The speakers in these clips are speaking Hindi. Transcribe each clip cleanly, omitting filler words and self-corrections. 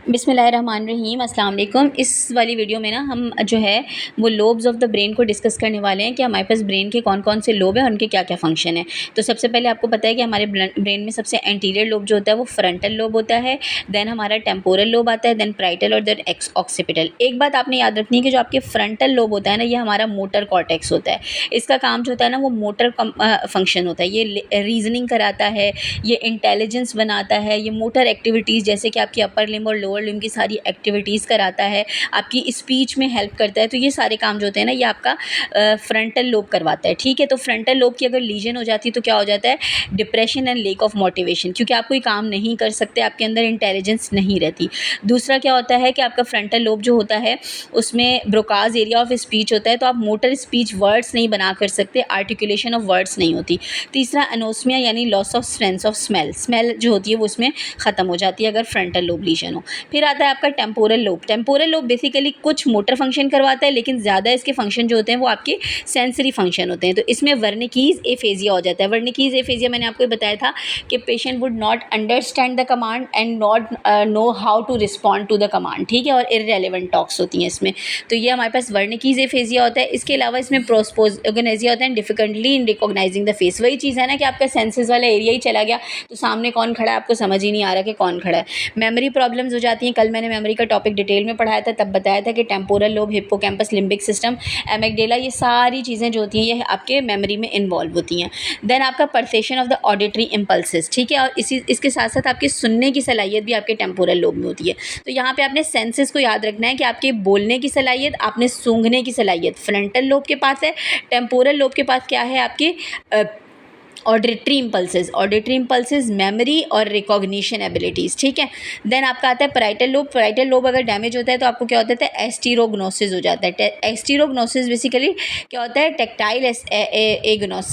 बिस्मिल्लाहिर्रहमानिर्रहीम, अस्सलाम वालेकुम। इस वाली वीडियो में ना हम जो है वो लोब्स ऑफ़ द ब्रेन को डिस्कस करने वाले हैं कि हमारे पास ब्रेन के कौन-कौन से लोब हैं और उनके क्या-क्या फ़ंक्शन हैं। तो सबसे पहले आपको पता है कि हमारे ब्रेन में सबसे एंटीरियर लोब जो होता है वो फ्रंटल लोब होता है, देन हमारा टेम्पोरल लोब आता है, देन पैराइटल और देन ऑक्सीपिटल। एक बात आपने याद रखनी है कि जो आपके फ्रंटल लोब होता है ना, ये हमारा मोटर कॉर्टेक्स होता है। इसका काम जो होता है ना वो मोटर फ़ंक्शन होता है। ये रीज़निंग कराता है, ये इंटेलिजेंस बनाता है, ये मोटर एक्टिविटीज़ जैसे कि आपकी अपर लिम्ब और लोअर लिम्ब की सारी एक्टिविटीज़ कराता है, आपकी स्पीच में हेल्प करता है। तो ये सारे काम जो होते हैं ना ये आपका फ्रंटल लोब करवाता है, ठीक है। तो फ्रंटल लोब की अगर लीजन हो जाती है तो क्या हो जाता है, depression and lack of motivation, क्योंकि आप कोई काम नहीं कर सकते, आपके अंदर इंटेलिजेंस नहीं रहती। दूसरा क्या होता है कि आपका फ्रंटल लोब जो होता है उसमें ब्रोकाज एरिया ऑफ स्पीच होता है, तो आप मोटर स्पीच वर्ड्स नहीं बना कर सकते, आर्टिकुलेशन ऑफ वर्ड्स नहीं होती। तीसरा एनोस्मिया यानी loss of sense of smell जो होती है वो उसमें ख़त्म हो जाती है अगर फ्रंटल लोब लीजन हो। फिर आता है आपका temporal lobe. Temporal lobe basically कुछ मोटर फंक्शन करवाता है, लेकिन ज़्यादा इसके फंक्शन जो होते हैं वो आपके सेंसरी फंक्शन होते हैं। तो इसमें वर्निकीज़ एफेजिया हो जाता है। वर्निकीज़ एफेजिया मैंने आपको बताया था कि patient would not understand the command and not know how to respond to the command, ठीक है, और इररेलेवेंट टॉक्स होती हैं इसमें। तो ये हमारे पास वर्निकीज़ एफेजिया होता है। इसके अलावा इसमें प्रोस्पोगनेजिया होता है, डिफिकल्टली इन रिकॉग्नाइजिंग द फेस। वही चीज़ है ना कि आपका सेंसेस वाला एरिया ही चला गया तो सामने कौन खड़ा है आपको समझ ही नहीं आ रहा कि कौन खड़ा है। मेमोरी प्रॉब्लम्स हो जाती हैं। कल मैंने मेमोरी का टॉपिक डिटेल में पढ़ाया था, तब बताया था कि temporal lobe, hippocampus, limbic system, amygdala, ये सारी चीज़ें जो होती हैं ये आपके मेमोरी में इन्वॉल्व होती हैं। देन आपका perception of the auditory impulses, ठीक है, और इसके साथ साथ आपकी सुनने की सलाहियत भी आपके टेम्पोरल लोब में होती है। तो यहाँ पे आपने सेंसेस को याद रखना है कि आपके बोलने की सलाहियत, आपने सूंघने की सलाहियत फ्रंटल लोब के पास है, टेम्पोरल लोब के पास क्या है आपकी ऑडिटरी इम्पल्सेस, मेमोरी और रिकॉग्निशन एबिलिटीज़, ठीक है। देन आपका आता है पैराइटल लोब। पैराइटल लोब अगर डैमेज होता है तो आपको क्या होता है, एस्टीरोग्नोसिस हो जाता है। एस्टीरोग्नोसिस बेसिकली क्या होता है, टेक्टाइल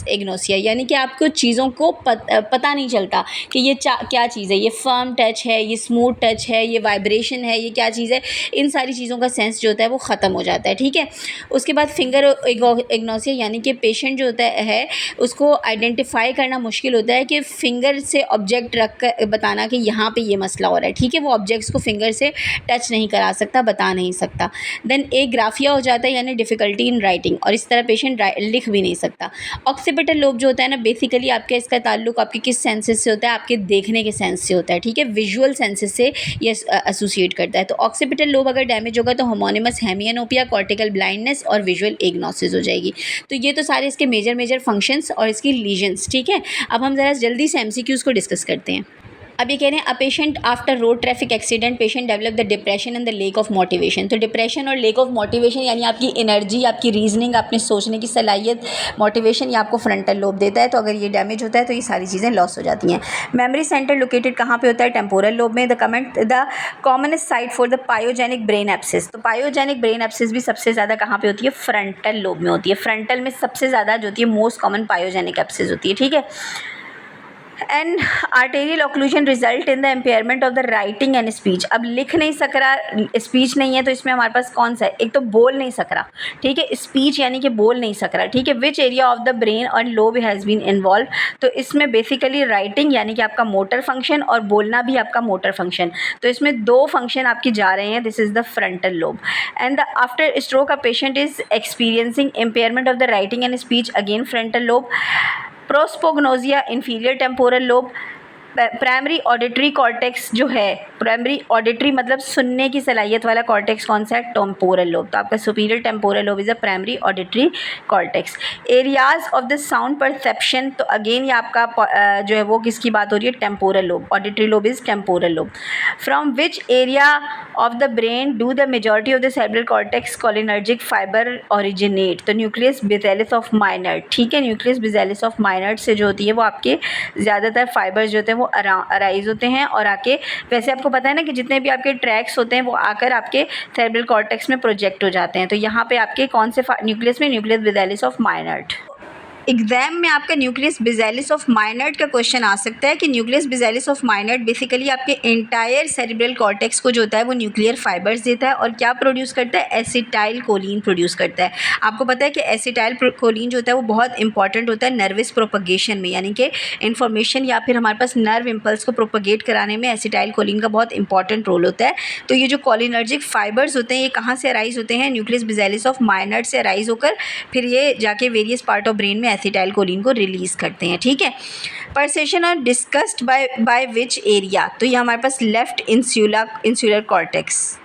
एग्नोसिया, यानी कि आपको चीज़ों को पता नहीं चलता कि ये क्या चीज़ है, ये फर्म टच है, ये स्मूथ टच है, ये वाइब्रेशन है, ये क्या चीज़ है, इन सारी चीज़ों का सेंस जो होता है वो ख़त्म हो जाता है, ठीक है। उसके बाद फिंगर एग्नोसिया, यानी कि पेशेंट जो होता है उसको आइडेंटिफाई करना मुश्किल होता है कि फिंगर से ऑब्जेक्ट रख कर बताना कि यहाँ पे ये मसला हो रहा है, ठीक है। वो ऑब्जेक्ट्स को फिंगर से टच नहीं करा सकता, बता नहीं सकता। देन ग्राफिया हो जाता है यानी डिफ़िकल्टी इन राइटिंग, और इस तरह पेशेंट लिख भी नहीं सकता। ऑक्सीपिटल लोब जो होता है ना, बेसिकली आपके इसका ताल्लुक आपके किस सेंसेस से होता है, आपके देखने के सेंस से होता है, ठीक है, विजुअल सेंसेस से ये एसोसिएट करता है। तो ऑक्सीपिटल लोब अगर डैमेज होगा तो होमोनिमस हेमियानोपिया, कॉर्टिकल ब्लाइंडनेस और विजुअल एग्नोसिस हो जाएगी। तो ये तो सारे इसके मेजर फंक्शंस और इसकी लीजन्स, ठीक है। अब हम ज़रा जल्दी से एमसीक्यूज़ को डिस्कस करते हैं। अब ये कह रहे हैं, a patient after road traffic accident patient develop the depression and the lake of motivation. तो डिप्रेशन और लेक ऑफ मोटिवेशन यानी आपकी एनर्जी, आपकी रीजनिंग, आपने सोचने की सलाहियत, मोटिवेशन, ये आपको फ्रंटल लोब देता है। तो अगर ये डैमेज होता है तो ये सारी चीज़ें लॉस हो जाती हैं। मेमोरी सेंटर लोकेटेड कहाँ पे होता है, टेम्पोरल लोब में। The commonest site for the pyogenic brain abscess. तो पायोजेनिक ब्रेन एब्सेस भी सबसे ज़्यादा कहाँ पे होती है, फ्रंटल लोब में होती है। फ्रंटल में सबसे ज़्यादा जो होती है मोस्ट कॉमन पायोजेनिक एब्सेस होती है, ठीक है। And arterial occlusion result in the impairment of the writing and speech. अब लिख नहीं सक रहा, स्पीच नहीं है, तो इसमें हमारे पास कौन सा है, एक तो बोल नहीं सक रहा, ठीक है, स्पीच यानी कि बोल नहीं सक रहा, ठीक है। Which area of the brain और लोब हैज़ बीन इन्वॉल्व। तो इसमें बेसिकली राइटिंग यानी कि आपका मोटर फंक्शन और बोलना भी आपका मोटर फंक्शन, तो इसमें दो फंक्शन आपकी जा रहे हैं। This is the frontal lobe. And the after stroke a patient is experiencing impairment of the writing and speech, again frontal lobe. Prosopagnosia, inferior temporal lobe. Primary auditory cortex जो है, प्राइमरी ऑडिटरी मतलब सुनने की सलाहियत वाला कॉर्टेक्स कौन सा है, टेम्पोरल लोब। तो आपका superior temporal lobe is a primary auditory cortex. Areas of the sound perception, तो अगेन ये आपका जो है वो किसकी बात हो रही है, temporal lobe. Auditory lobe is temporal lobe. From which area of the brain do the majority of the cerebral cortex cholinergic fibre originate. तो न्यूक्लियस बेसिलस ऑफ माइनर, ठीक है, न्यूक्लियस बेसिलस ऑफ माइनर से जो होती है वो आपके ज़्यादातर फाइबर्स जो होते हैं वो अराइज होते हैं और आके, वैसे आपको पता है ना कि जितने भी आपके ट्रैक्स होते हैं वो आकर आपके सेरेब्रल कॉर्टेक्स में प्रोजेक्ट हो जाते हैं। तो यहाँ पे आपके कौन से न्यूक्लियस में, nucleus bacillus of minor. Exam में आपका न्यूक्लियस बेसिलस ऑफ माइनर्ड का क्वेश्चन आ सकता है कि न्यूक्लियस बेसिलस ऑफ माइनर्ड बेसिकली आपके एंटायर सेरिब्रल कॉर्टेक्स को जो होता है वो न्यूक्लियर फाइबर्स देता है और क्या प्रोड्यूस करता है, एसिटाइल कोलिन प्रोड्यूस करता है। आपको पता है कि एसिटाइल कोलिन जो होता है वो बहुत इंपॉर्टेंट होता है नर्वस प्रोपगेशन में, यानी कि इन्फॉर्मेशन या फिर हमारे पास नर्व इम्पल्स को प्रोपगेट कराने में एसिटाइल कोलिन का बहुत इंपॉर्टेंट रोल होता है। तो ये जो कोलिनर्जिक फाइबर्स होते हैं ये कहाँ से अराइज होते हैं, न्यूक्लियस बेसिलस ऑफ माइनर्ड से अराइज होकर फिर ये जाके वेरियस पार्ट ऑफ ब्रेन में एसिटाइल कोलिन को रिलीज करते हैं। ठीक है, परसेशन और डिस्कस्ड बाय विच एरिया, तो ये हमारे पास लेफ्ट इंसुलर कॉर्टेक्स।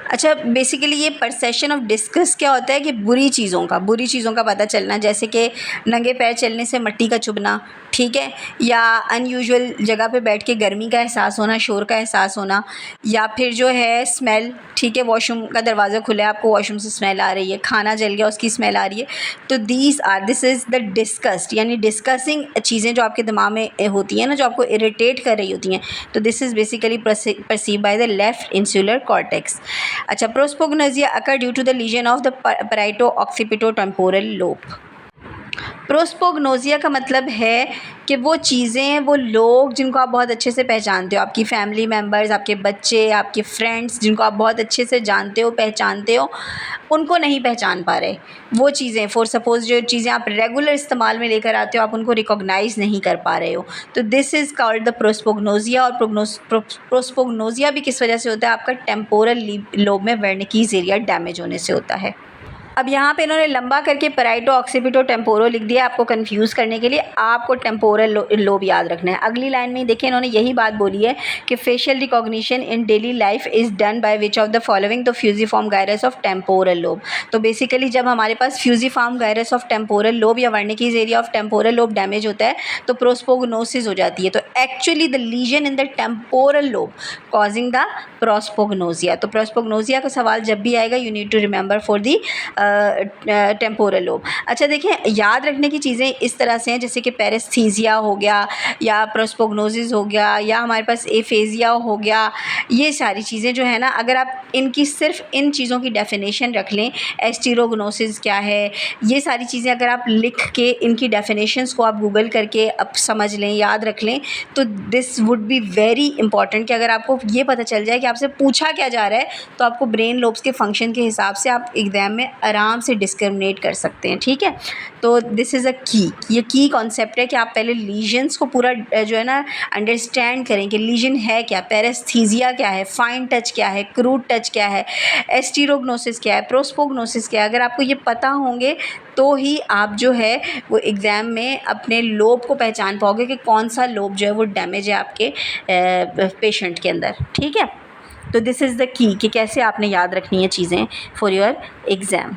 अच्छा, बेसिकली ये परसेशन ऑफ डिस्कस क्या होता है कि बुरी चीज़ों का पता चलना, जैसे कि नंगे पैर चलने से मिट्टी का चुभना, ठीक है, या अनयूजुअल जगह पे बैठ के गर्मी का एहसास होना, शोर का एहसास होना, या फिर जो है स्मेल, ठीक है, वॉशरूम का दरवाज़ा खुला है, आपको वॉशरूम से स्मेल आ रही है, खाना जल गया उसकी स्मेल आ रही है, तो दिस इज़ द डिस्कस्ड, यानी डिस्कसिंग चीज़ें जो आपके दिमाग में होती हैं ना, जो आपको इरिटेट कर रही होती हैं, तो this is basically perceive by the left insular cortex. अच्छा, prosopagnosia occur due to the lesion of the parieto occipito temporal lobe. Prosopagnosia का मतलब है कि वो चीज़ें, वो लोग जिनको आप बहुत अच्छे से पहचानते हो, आपकी फैमिली मेम्बर्स, आपके बच्चे, आपके फ्रेंड्स जिनको आप बहुत अच्छे से जानते हो, पहचानते हो, उनको नहीं पहचान पा रहे। वो चीज़ें, फॉर सपोज़ जो चीज़ें आप रेगुलर इस्तेमाल में लेकर आते हो, आप उनको रिकॉग्नाइज़ नहीं कर पा रहे हो, तो दिस इज़ कॉल्ड द प्रोस्पोग्नोसिया। और प्रोस्पोग्नोसिया भी किस वजह से होता है, आपका टेम्पोरल लोब में वर्निकीज़ एरिया डैमेज होने से होता है। अब यहाँ पे इन्होंने लंबा करके पैराइटो ऑक्सीपिटो टेम्पोरो लिख दिया आपको कंफ्यूज करने के लिए, आपको टेम्पोरल लोब याद रखना है। अगली लाइन में देखिए इन्होंने यही बात बोली है कि facial recognition in daily life is done by which of the following, the fusiform gyrus of temporal lobe. तो बेसिकली जब हमारे पास fusiform gyrus of temporal lobe या Wernicke's area of temporal lobe damage होता है तो प्रोस्पोग्नोसिस हो जाती है। तो actually the lesion in the temporal lobe causing the prosopagnosia. तो प्रोस्पोग्नोसिया का सवाल जब भी आएगा you need to remember for the temporal lobe. अच्छा देखिए, याद रखने की चीज़ें इस तरह से हैं जैसे कि पैरेस्थीसिया हो गया या प्रोस्पोग्नोसिस हो गया या हमारे पास एफेजिया हो गया, ये सारी चीज़ें जो है ना, अगर आप इनकी सिर्फ इन चीज़ों की डेफिनेशन रख लें, एस्टिरोग्नोसिस क्या है, ये सारी चीज़ें अगर आप लिख के इनकी डेफिनेशंस को आप गूगल करके अब समझ लें, याद रख लें, तो this would be very important कि अगर आपको ये पता चल जाए कि आपसे पूछा क्या जा रहा है तो आपको ब्रेन लोब्स के फंक्शन के हिसाब से आप एग्ज़ाम में आराम से डिस्क्रिमिनेट कर सकते हैं। ठीक है, तो दिस इज़ अ की, ये की कॉन्सेप्ट है कि आप पहले लीजन्स को पूरा जो है ना अंडरस्टैंड करें कि लीजन है क्या, पैरेस्थीसिया क्या है, फाइन टच क्या है, क्रूड टच क्या है, एस्टिरोग्नोसिस क्या है, प्रोस्पोग्नोसिस क्या है। अगर आपको ये पता होंगे तो ही आप जो है वो एग्ज़ाम में अपने लोब को पहचान पाओगे कि कौन सा लोब जो है वो डैमेज है आपके पेशेंट के अंदर। ठीक है, तो दिस इज़ द की कि कैसे आपने याद रखनी है चीज़ें फॉर योर एग्ज़ाम।